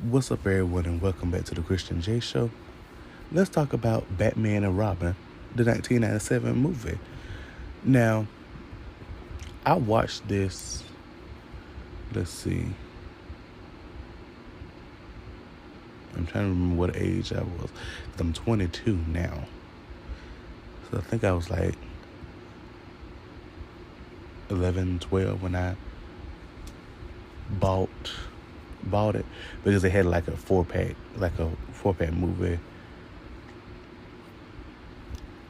What's up, everyone, and welcome back to the Christian J Show. Let's talk about Batman and Robin, the 1997 movie. Now, I watched this, let's see, I'm trying to remember what age I was. I'm 22 now. So I think I was like 11, 12 when I bought it because it had like a four pack movie.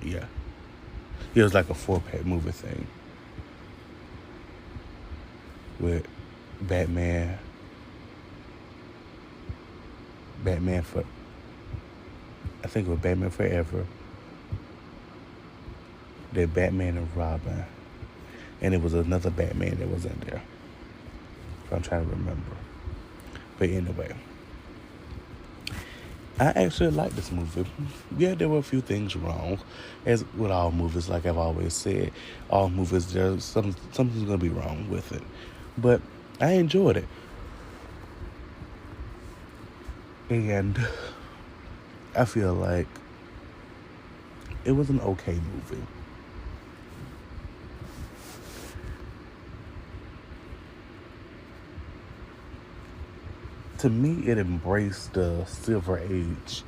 Yeah. It was like a four-pack movie thing with Batman, Batman for, I think it was Batman Forever, then Batman and Robin, and it was another Batman that was in there. So I'm trying to remember. But anyway, I actually like this movie. Yeah, there were a few things wrong, as with all movies. Like I've always said, all movies there's something's gonna be wrong with it, but I enjoyed it, and I feel like it was an okay movie. To me, it embraced the Silver Age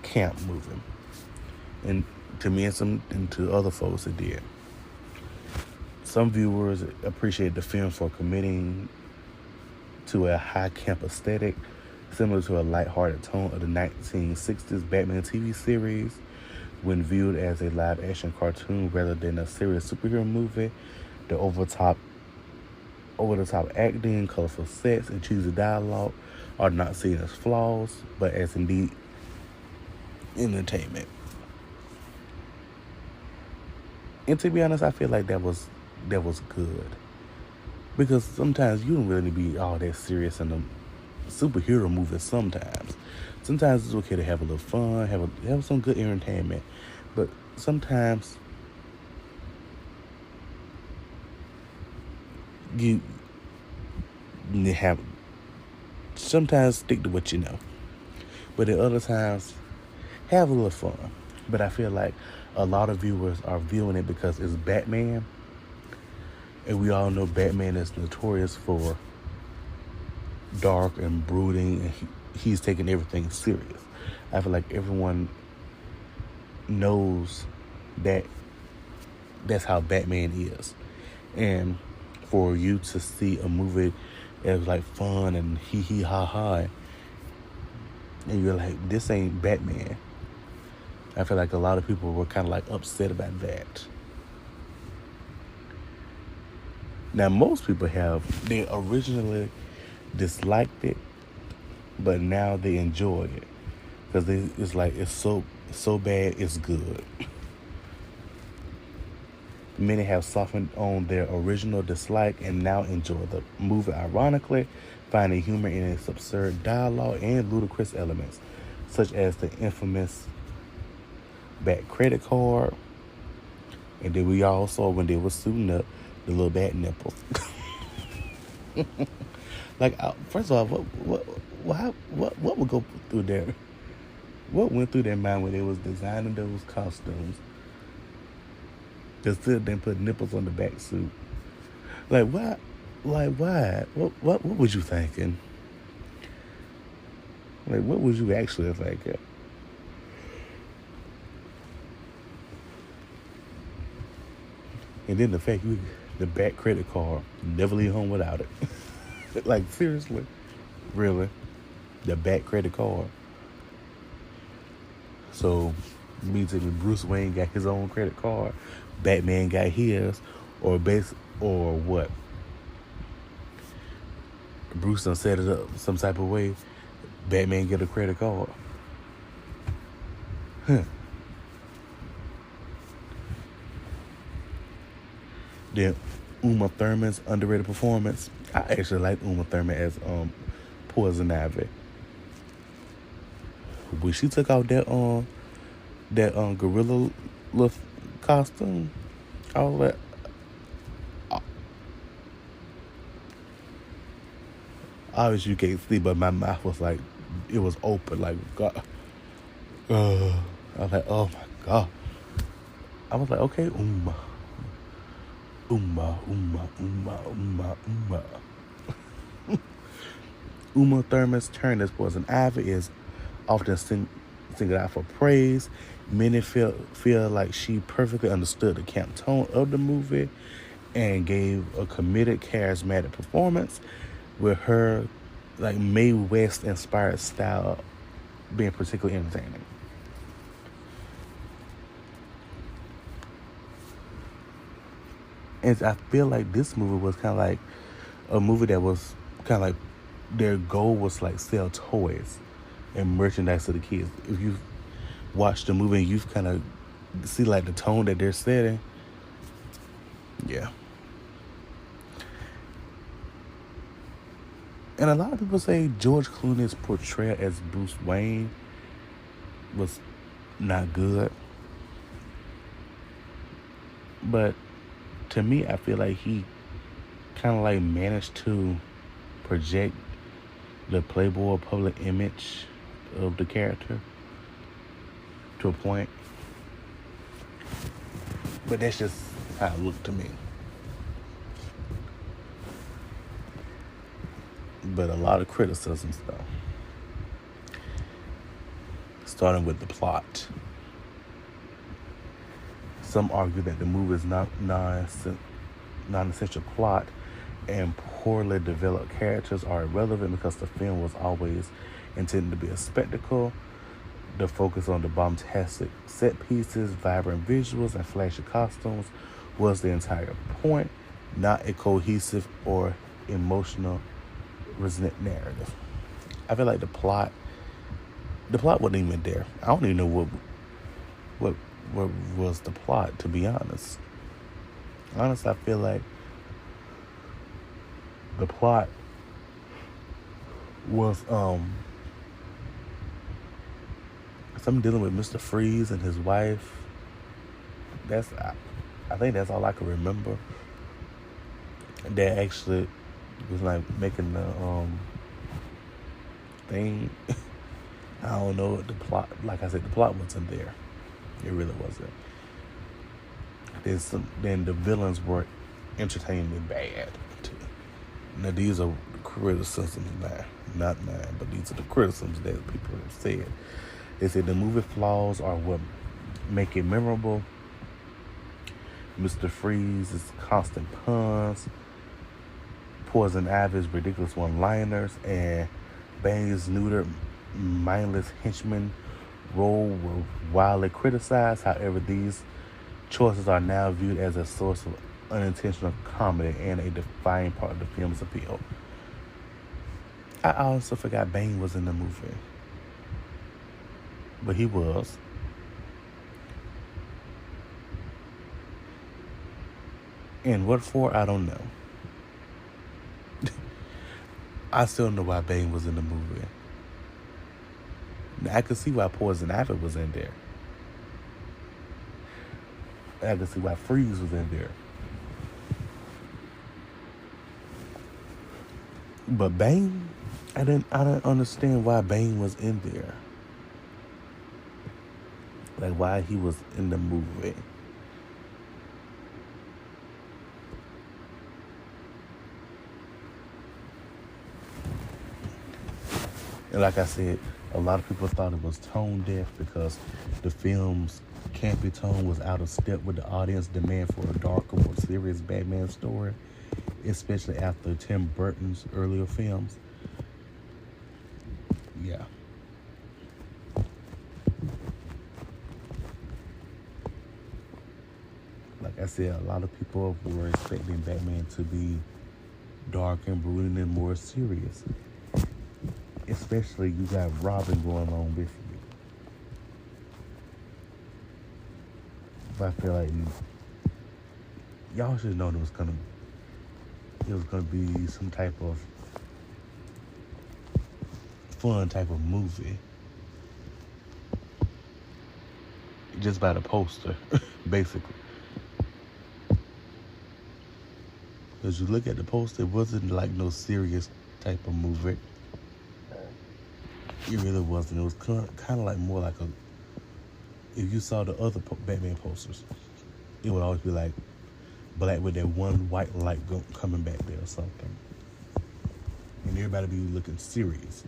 camp movie, and to me and to other folks, it did. Some viewers appreciate the film for committing to a high camp aesthetic, similar to a lighthearted tone of the 1960s Batman TV series, when viewed as a live-action cartoon rather than a serious superhero movie. The over-the-top acting, colorful sets, and cheesy dialogue are not seen as flaws, but as indeed entertainment. And to be honest, I feel like that was good, because sometimes you don't really need to be all that serious in a superhero movie. Sometimes it's okay to have a little fun, have some good entertainment, but sometimes you have sometimes stick to what you know, but at other times have a little fun. But I feel like a lot of viewers are viewing it because it's Batman, and we all know Batman is notorious for dark and brooding, and he's taking everything serious. I feel like everyone knows that that's how Batman is, and for you to see a movie that was like fun and hee hee ha ha, and you're like, this ain't Batman. I feel like a lot of people were kind of like upset about that. Now, most people they originally disliked it, but now they enjoy it because it's like it's so bad it's good. Many have softened on their original dislike and now enjoy the movie ironically, finding humor in its absurd dialogue and ludicrous elements, such as the infamous Bat credit card, and then we all saw when they were suiting up the little bat nipples. Like, first of all, what would go through there? What went through their mind when they was designing those costumes? Just still then put nipples on the back suit. Like, why? Like, why? What was you thinking? Like, what was you actually thinking? And then the fact the Bat credit card, never leave home without it. Like, seriously, really, the Bat credit card. So, basically, Bruce Wayne got his own credit card, Batman got his, or what? Bruce done set it up some type of way. Batman get a credit card. Huh. Then Uma Thurman's underrated performance. I actually like Uma Thurman as Poison Ivy. When she took out that gorilla little costume, all that, obviously you can't see, but my mouth was like it was open. Like, God. I was like, oh my God. I was like, okay, Uma, Uma, Uma, Uma, Uma. Uma Thurman's turn as Poison Ivy is often singled out for praise. Many feel like she perfectly understood the camp tone of the movie and gave a committed, charismatic performance, with her like Mae West inspired style being particularly entertaining. And I feel like this movie was kind of like a movie that was kind of like their goal was like sell toys and merchandise to the kids. If you watch the movie and you kind of see like the tone that they're setting, yeah. And a lot of people say George Clooney's portrayal as Bruce Wayne was not good. But to me, I feel like he kind of like managed to project the playboy public image of the character to a point. But that's just how it looked to me. But a lot of criticisms, though. Starting with the plot. Some argue that the movie is not non-essential plot and poorly developed characters are irrelevant because the film was always intended to be a spectacle. The focus on the bombastic set pieces, vibrant visuals, and flashy costumes was the entire point, not a cohesive or emotional resonant narrative. I feel like the plot wasn't even there. I don't even know what was the plot, to be honest. Honestly, I feel like the plot was something dealing with Mr. Freeze and his wife. I think that's all I can remember. That actually was like making the thing. I don't know the plot. Like I said, the plot wasn't there. It really wasn't. Then the villains were entertainingly bad too. Now these are criticisms, not mine, but these are the criticisms that people have said. They said the movie flaws are what make it memorable. Mr. Freeze's constant puns, Poison Ivy's ridiculous one-liners, and Bang's neutered, mindless henchman role were widely criticized. However, these choices are now viewed as a source of unintentional comedy and a defining part of the film's appeal. I also forgot Bane was in the movie. But he was. And what for, I don't know. I still know why Bane was in the movie. Now, I could see why Poison Ivy was in there. I could see why Freeze was in there. But Bane, I didn't understand why Bane was in there. Like why he was in the movie. And like I said, a lot of people thought it was tone deaf because the film's campy tone was out of step with the audience demand for a darker, more serious Batman story, especially after Tim Burton's earlier films. Yeah. Like I said, a lot of people were expecting Batman to be dark and brooding and more serious. Especially you got Robin going on with you. But I feel like y'all should know it was gonna be some type of fun type of movie. Just by the poster, basically. Because you look at the poster, it wasn't like no serious type of movie. It really wasn't. It was kind of like more like a. If you saw the other Batman posters, it would always be like black with that one white light coming back there or something, and everybody be looking serious.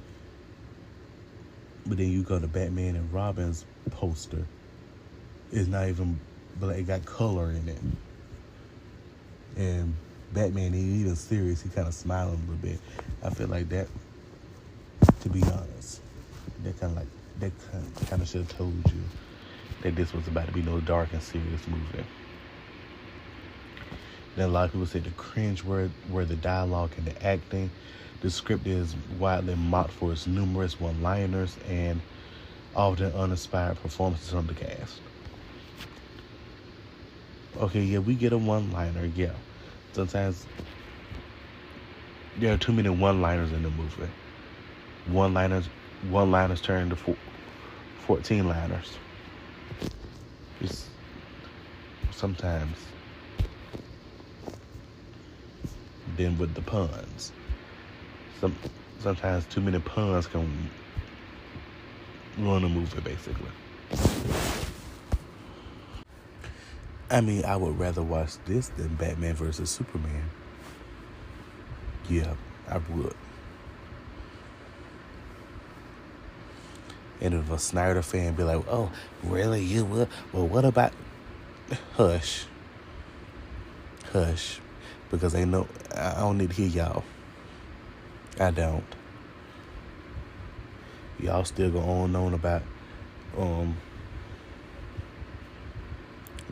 But then you go to Batman and Robin's poster, it's not even black. It got color in it, and Batman, he even serious. He kind of smiling a little bit. I feel like that. To be honest, that kind of should have told you that this was about to be no dark and serious movie. Then a lot of people say the cringe were the dialogue and the acting. The script is widely mocked for its numerous one-liners and often uninspired performances from the cast. Okay, yeah, we get a one-liner, yeah. Sometimes there are too many one-liners in the movie. One-liners turn into 14-liners. It's sometimes. Then with the puns. Sometimes too many puns can ruin a movie, basically. I mean, I would rather watch this than Batman vs. Superman. Yeah, I would. And if a Snyder fan be like, oh, really, you would? Well, what about... Hush. Because I don't need to hear y'all. I don't. Y'all still go on and on about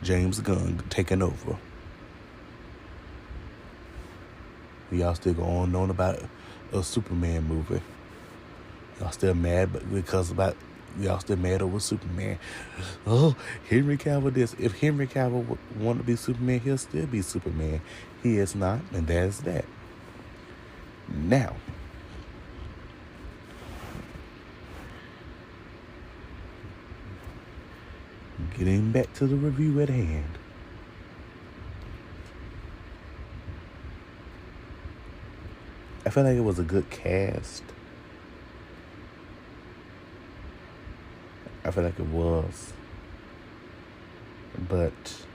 James Gunn taking over. Y'all still go on and on about a Superman movie. Y'all still mad y'all still mad over Superman. Oh, Henry Cavill this. If Henry Cavill want to be Superman, he'll still be Superman. He is not, and that's that. Now, getting back to the review at hand. I feel like it was a good cast. I feel like it was. But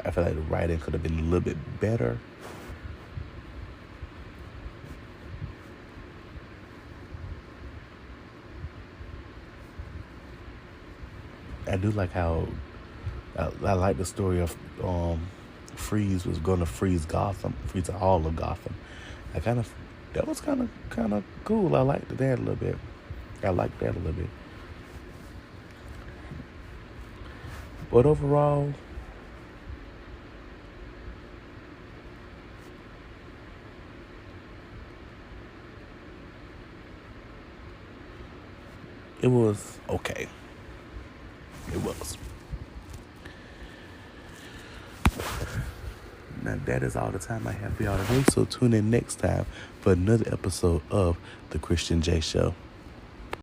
I feel like the writing could have been a little bit better. I do like how I like the story of Freeze was going to freeze all of Gotham. That was kind of cool. I liked that a little bit. But overall, it was okay. It was. Now that is all the time I have for y'all today. So tune in next time for another episode of The Christian J Show.